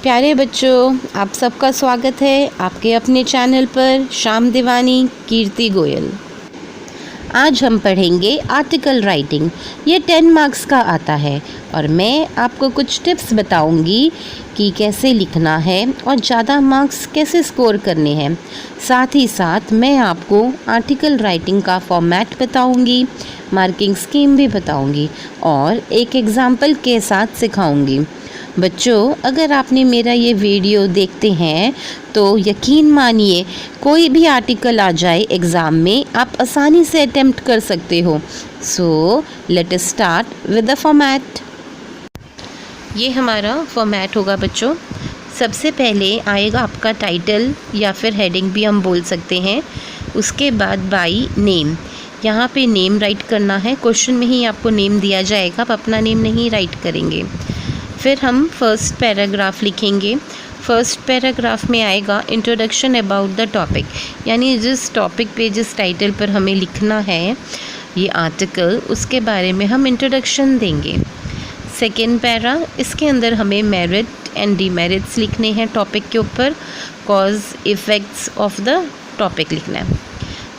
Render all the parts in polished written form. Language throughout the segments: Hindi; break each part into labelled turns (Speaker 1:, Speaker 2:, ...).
Speaker 1: प्यारे बच्चों, आप सबका स्वागत है आपके अपने चैनल पर शाम दीवानी कीर्ति गोयल। आज हम पढ़ेंगे आर्टिकल राइटिंग। ये 10 मार्क्स का आता है और मैं आपको कुछ टिप्स बताऊंगी कि कैसे लिखना है और ज़्यादा मार्क्स कैसे स्कोर करने हैं। साथ ही साथ मैं आपको आर्टिकल राइटिंग का फॉर्मेट बताऊंगी, मार्किंग स्कीम भी बताऊंगी और एक एग्ज़ाम्पल के साथ सिखाऊंगी। बच्चों, अगर आपने मेरा ये वीडियो देखते हैं तो यकीन मानिए कोई भी आर्टिकल आ जाए एग्ज़ाम में आप आसानी से अटेम्प्ट कर सकते हो। So let us start with the format. ये हमारा फॉर्मेट होगा बच्चों। सबसे पहले आएगा आपका टाइटल या फिर हेडिंग भी हम बोल सकते हैं। उसके बाद बाय नेम, यहाँ पे नेम राइट करना है। क्वेश्चन में ही आपको नेम दिया जाएगा, आप अपना नेम नहीं राइट करेंगे। फिर हम फर्स्ट पैराग्राफ लिखेंगे। फर्स्ट पैराग्राफ में आएगा इंट्रोडक्शन अबाउट द टॉपिक, यानी जिस टॉपिक पे जिस टाइटल पर हमें लिखना है ये आर्टिकल, उसके बारे में हम इंट्रोडक्शन देंगे। सेकेंड पैरा, इसके अंदर हमें मेरिट एंड डिमेरिट्स लिखने हैं टॉपिक के ऊपर, cause effects of the topic लिखना है।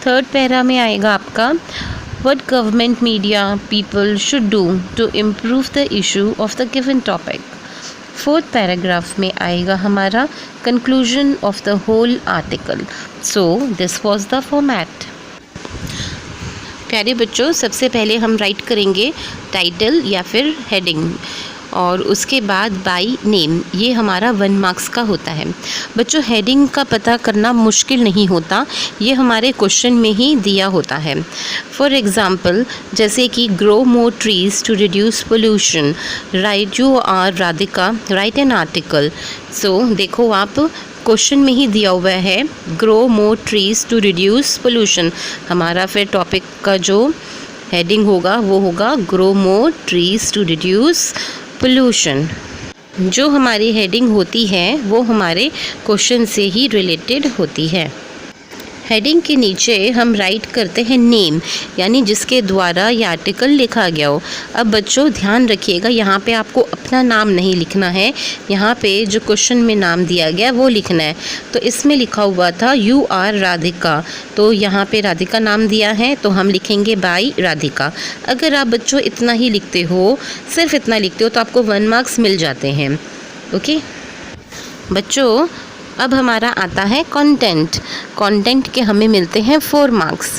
Speaker 1: थर्ड पैरा में आएगा आपका what government media people should do to improve the issue of the given topic. Fourth paragraph में आएगा हमारा conclusion of the whole article. So this was the format. प्यारे बच्चों, सबसे पहले हम राइट करेंगे टाइटल या फिर हेडिंग और उसके बाद बाय नेम। ये हमारा 1 मार्क्स का होता है। बच्चों, हेडिंग का पता करना मुश्किल नहीं होता, ये हमारे क्वेश्चन में ही दिया होता है। फॉर एग्ज़ाम्पल, जैसे कि grow more trees to reduce pollution, right you are Radhika right an article. So देखो, आप क्वेश्चन में ही दिया हुआ है grow more trees to reduce pollution. हमारा फिर टॉपिक का जो हेडिंग होगा वो होगा grow more trees to reduce pollution. जो हमारी हेडिंग होती है वो हमारे क्वेश्चन से ही रिलेटेड होती है। हेडिंग के नीचे हम राइट करते हैं नेम, यानी जिसके द्वारा ये आर्टिकल लिखा गया हो। अब बच्चों ध्यान रखिएगा, यहाँ पे आपको अपना नाम नहीं लिखना है, यहाँ पे जो क्वेश्चन में नाम दिया गया वो लिखना है। तो इसमें लिखा हुआ था यू आर राधिका, तो यहाँ पे राधिका नाम दिया है तो हम लिखेंगे बाय राधिका। अगर आप बच्चों इतना ही लिखते हो, सिर्फ इतना लिखते हो, तो आपको 1 मार्क्स मिल जाते हैं। ओके बच्चों, अब हमारा आता है कंटेंट। कंटेंट के हमें मिलते हैं 4 मार्क्स।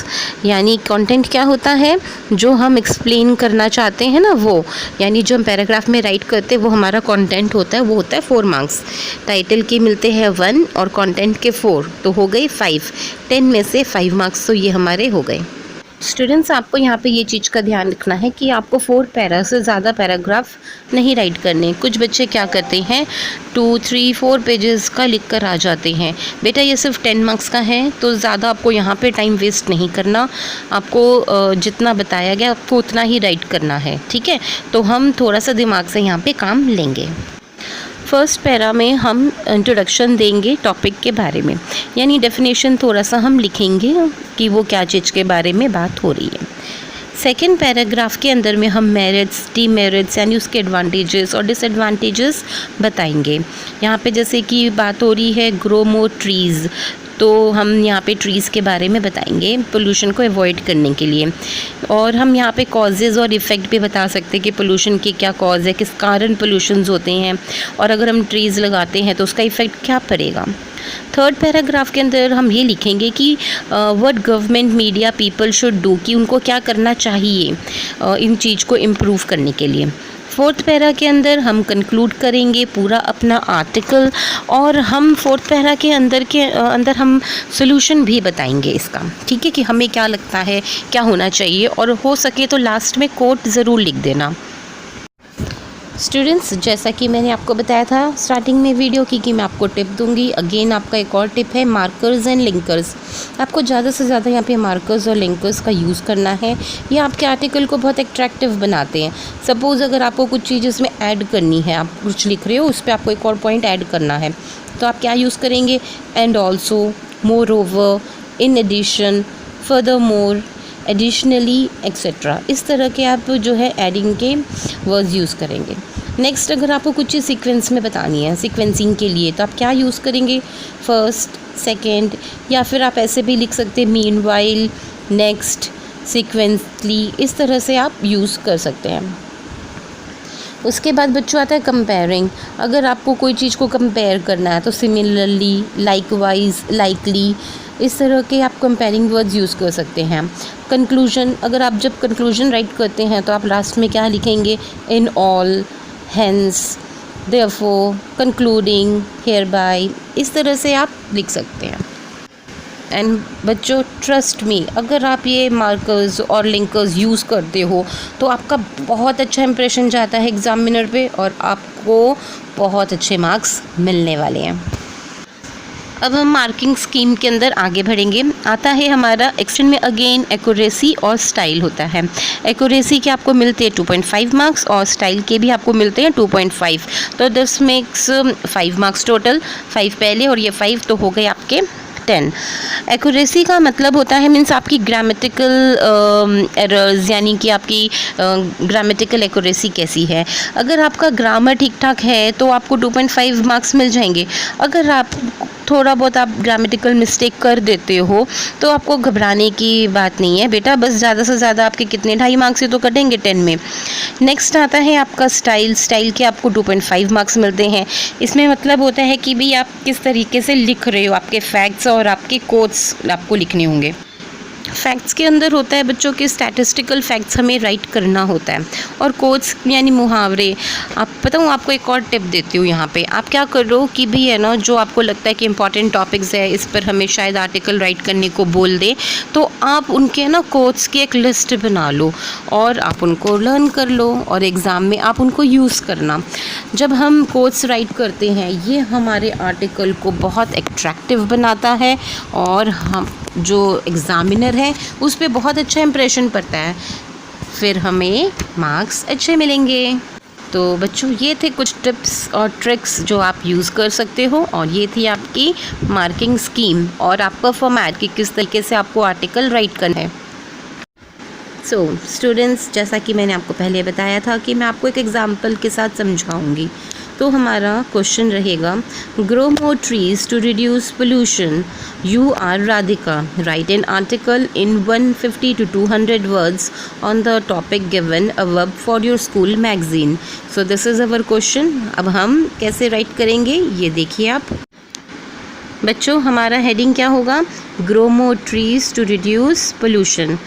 Speaker 1: यानी कंटेंट क्या होता है, जो हम एक्सप्लेन करना चाहते हैं ना वो, यानी जो हम पैराग्राफ में राइट करते हैं वो हमारा कंटेंट होता है, वो होता है 4 मार्क्स। टाइटल के मिलते हैं 1 और कंटेंट के 4, तो हो गई 5। 10 में से 5 मार्क्स तो ये हमारे हो गए। स्टूडेंट्स, आपको यहाँ पे ये चीज़ का ध्यान रखना है कि आपको 4 पैरा से ज़्यादा पैराग्राफ नहीं राइट करने। कुछ बच्चे क्या करते हैं 2, 3, 4 पेजेस का लिख कर आ जाते हैं। बेटा, ये सिर्फ 10 मार्क्स का है, तो ज़्यादा आपको यहाँ पे टाइम वेस्ट नहीं करना। आपको जितना बताया गया आपको उतना ही राइट करना है, ठीक है। तो हम थोड़ा सा दिमाग से यहाँ पर काम लेंगे। फर्स्ट पैरा में हम इंट्रोडक्शन देंगे टॉपिक के बारे में, यानी डेफिनेशन थोड़ा सा हम लिखेंगे कि वो क्या चीज़ के बारे में बात हो रही है। सेकेंड पैराग्राफ के अंदर में हम मेरिट्स, डीमेरिट्स, यानी उसके एडवांटेजेस और डिसएडवांटेजेस बताएंगे। यहाँ पे जैसे कि बात हो रही है ग्रो मोर ट्रीज़, तो हम यहाँ पे ट्रीज़ के बारे में बताएंगे पोल्यूशन को अवॉइड करने के लिए। और हम यहाँ पे कॉजेज़ और इफ़ेक्ट भी बता सकते हैं कि पोल्यूशन के क्या कॉज है, किस कारण पोल्यूशंस होते हैं, और अगर हम ट्रीज़ लगाते हैं तो उसका इफ़ेक्ट क्या पड़ेगा। थर्ड पैराग्राफ के अंदर हम ये लिखेंगे कि what government media people should do, कि उनको क्या करना चाहिए इन चीज़ को इम्प्रूव करने के लिए। फोर्थ पैरा के अंदर हम कंक्लूड करेंगे पूरा अपना आर्टिकल, और हम फोर्थ पैरा के अंदर हम सोल्यूशन भी बताएंगे इसका, ठीक है, कि हमें क्या लगता है क्या होना चाहिए, और हो सके तो लास्ट में कोट ज़रूर लिख देना। स्टूडेंट्स, जैसा कि मैंने आपको बताया था स्टार्टिंग में वीडियो की कि मैं आपको टिप दूंगी। अगेन आपका एक और टिप है मार्कर्स एंड लिंकर्स। आपको ज़्यादा से ज़्यादा यहाँ पे मार्कर्स और लिंकर्स का यूज़ करना है। ये आपके आर्टिकल को बहुत अट्रैक्टिव बनाते हैं। सपोज़ अगर आपको कुछ चीज़ इसमें ऐड करनी है, आप कुछ लिख रहे हो, उस पर आपको एक और पॉइंट ऐड करना है, तो आप क्या यूज़ करेंगे, and also, moreover, in addition, furthermore, additionally etcetera. इस तरह के आप जो है एडिंग के वर्ड्स यूज़ करेंगे। नेक्स्ट अगर आपको कुछ चीज़ सीक्वेंस में बतानी है, सीक्वेंसिंग के लिए, तो आप क्या यूज़ करेंगे, फर्स्ट, सेकेंड, या फिर आप ऐसे भी लिख सकते हैं मीनवाइल, नेक्स्ट, सीक्वेंसली, इस तरह से आप यूज़ कर सकते हैं। उसके बाद बच्चों आता है कंपेयरिंग। अगर आपको कोई चीज़ को कंपेयर करना है तो सिमिलरली, लाइकवाइज, लाइकली, इस तरह के आप कंपेयरिंग वर्ड्स यूज़ कर सकते हैं। कंक्लूजन, अगर आप जब कंक्लूजन राइट करते हैं तो आप लास्ट में क्या लिखेंगे, in all, hence, therefore, concluding, hereby, इस तरह से आप लिख सकते हैं। एंड बच्चों ट्रस्ट मी, अगर आप ये मार्कर्स और लिंकर्स यूज़ करते हो तो आपका बहुत अच्छा इंप्रेशन जाता है एग्जामिनर पे और आपको बहुत अच्छे मार्क्स मिलने वाले हैं। अब हम मार्किंग स्कीम के अंदर आगे बढ़ेंगे। आता है हमारा एक्सटेंड में अगेन एक्यूरेसी और स्टाइल होता है। एक्यूरेसी के आपको मिलते हैं 2.5 मार्क्स और स्टाइल के भी आपको मिलते हैं 2.5, तो दिस मेक्स 5 मार्क्स टोटल, 5 पहले और ये 5 तो हो गए आपके 10। एक्यूरेसी का मतलब होता है मीन्स आपकी ग्रामेटिकल एरर्स, यानी कि आपकी ग्रामेटिकल एक्यूरेसी कैसी है। अगर आपका ग्रामर ठीक ठाक है तो आपको 2.5 मार्क्स मिल जाएंगे। अगर आप थोड़ा बहुत आप ग्रामेटिकल मिस्टेक कर देते हो तो आपको घबराने की बात नहीं है बेटा, बस ज़्यादा से ज़्यादा आपके कितने 2.5 मार्क्स ही तो कटेंगे 10 में। नेक्स्ट आता है आपका स्टाइल। स्टाइल के आपको 2.5 मार्क्स मिलते हैं। इसमें मतलब होता है कि भाई आप किस तरीके से लिख रहे हो, आपके फैक्ट्स और आपके कोट्स आपको लिखने होंगे। फैक्ट्स के अंदर होता है बच्चों के स्टैटिस्टिकल फैक्ट्स हमें राइट करना होता है, और कोट्स यानी मुहावरे। आप बताऊँ आपको एक और टिप देती हूँ यहाँ पे, आप क्या करो कि भी है ना, जो आपको लगता है कि इंपॉर्टेंट टॉपिक्स है, इस पर हमें शायद आर्टिकल राइट करने को बोल दे, तो आप उनके ना कोट्स की एक लिस्ट बना लो और आप उनको लर्न कर लो और एग्ज़ाम में आप उनको यूज़ करना। जब हम कोट्स राइट करते हैं ये हमारे आर्टिकल को बहुत एट्रैक्टिव बनाता है और हम जो एग्ज़ामिनर है उस पर बहुत अच्छा इंप्रेशन पड़ता है, फिर हमें मार्क्स अच्छे मिलेंगे। तो बच्चों ये थे कुछ टिप्स और ट्रिक्स जो आप यूज़ कर सकते हो, और ये थी आपकी मार्किंग स्कीम और आपका फॉर्मेट कि किस तरीके से आपको आर्टिकल राइट करना है। सो स्टूडेंट्स, जैसा कि मैंने आपको पहले बताया था कि मैं आपको एक एग्जाम्पल के साथ समझाऊंगी। तो हमारा क्वेश्चन रहेगा, grow more trees to reduce pollution. You are Radhika, right an article in 150 to 200 words on the topic given above for your school magazine. So this is our question. अब हम कैसे राइट करेंगे ये देखिए आप बच्चों। हमारा हेडिंग क्या होगा, grow more trees to reduce pollution.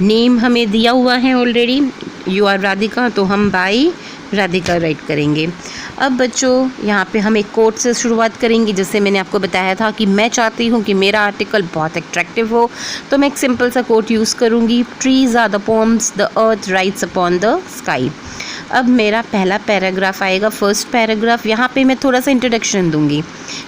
Speaker 1: Name हमें दिया हुआ है ऑलरेडी, यू आर राधिका, तो हम बाई राधिका राइट करेंगे। अब बच्चों यहाँ पे हम एक कोट से शुरुआत करेंगे। जैसे मैंने आपको बताया था कि मैं चाहती हूँ कि मेरा आर्टिकल बहुत अट्रैक्टिव हो, तो मैं एक सिंपल सा कोट यूज़ करूँगी, trees are the poems the earth writes upon the sky. अब मेरा पहला पैराग्राफ आएगा, फर्स्ट पैराग्राफ। यहाँ पे मैं थोड़ा सा इंट्रोडक्शन दूंगी।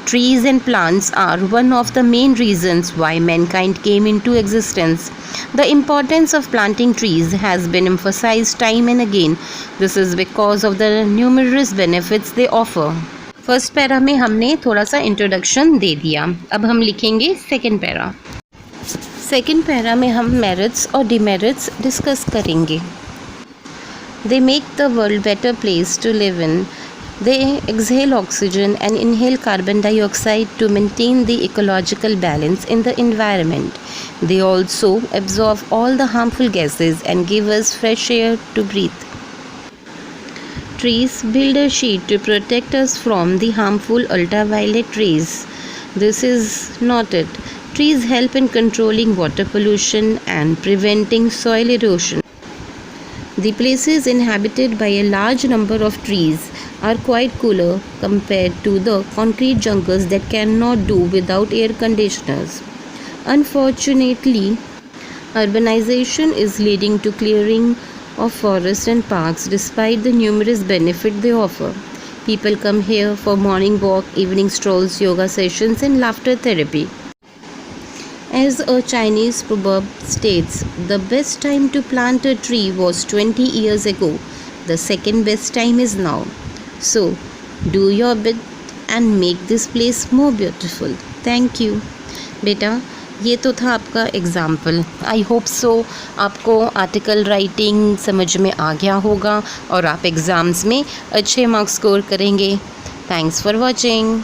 Speaker 1: Trees and plants are one of the main reasons why mankind came into existence. The importance of planting trees has been emphasized time and again. This is because of the numerous benefits they offer. First para में हमने थोड़ा सा इंट्रोडक्शन दे दिया। अब हम लिखेंगे सेकंड पैरा। सेकंड पैरा में हम मेरिट्स और डिमेरिट्स डिस्कस करेंगे। They make the world better place to live in. They exhale oxygen and inhale carbon dioxide to maintain the ecological balance in the environment. They also absorb all the harmful gases and give us fresh air to breathe. Trees build a sheet to protect us from the harmful ultraviolet rays. This is not it. Trees help in controlling water pollution and preventing soil erosion. The places inhabited by a large number of trees are quite cooler compared to the concrete jungles that cannot do without air conditioners. Unfortunately, urbanization is leading to clearing of forests and parks despite the numerous benefits they offer. People come here for morning walk, evening strolls, yoga sessions and laughter therapy. As a Chinese proverb states, the best time to plant a tree was 20 years ago. The second best time is now. So, do your bit and make this place more beautiful. Thank you. बेटा ये तो था आपका एग्ज़ाम्पल। आई होप सो आपको आर्टिकल राइटिंग समझ में आ गया होगा और आप एग्ज़ाम्स में अच्छे मार्क्स स्कोर करेंगे। Thanks for watching.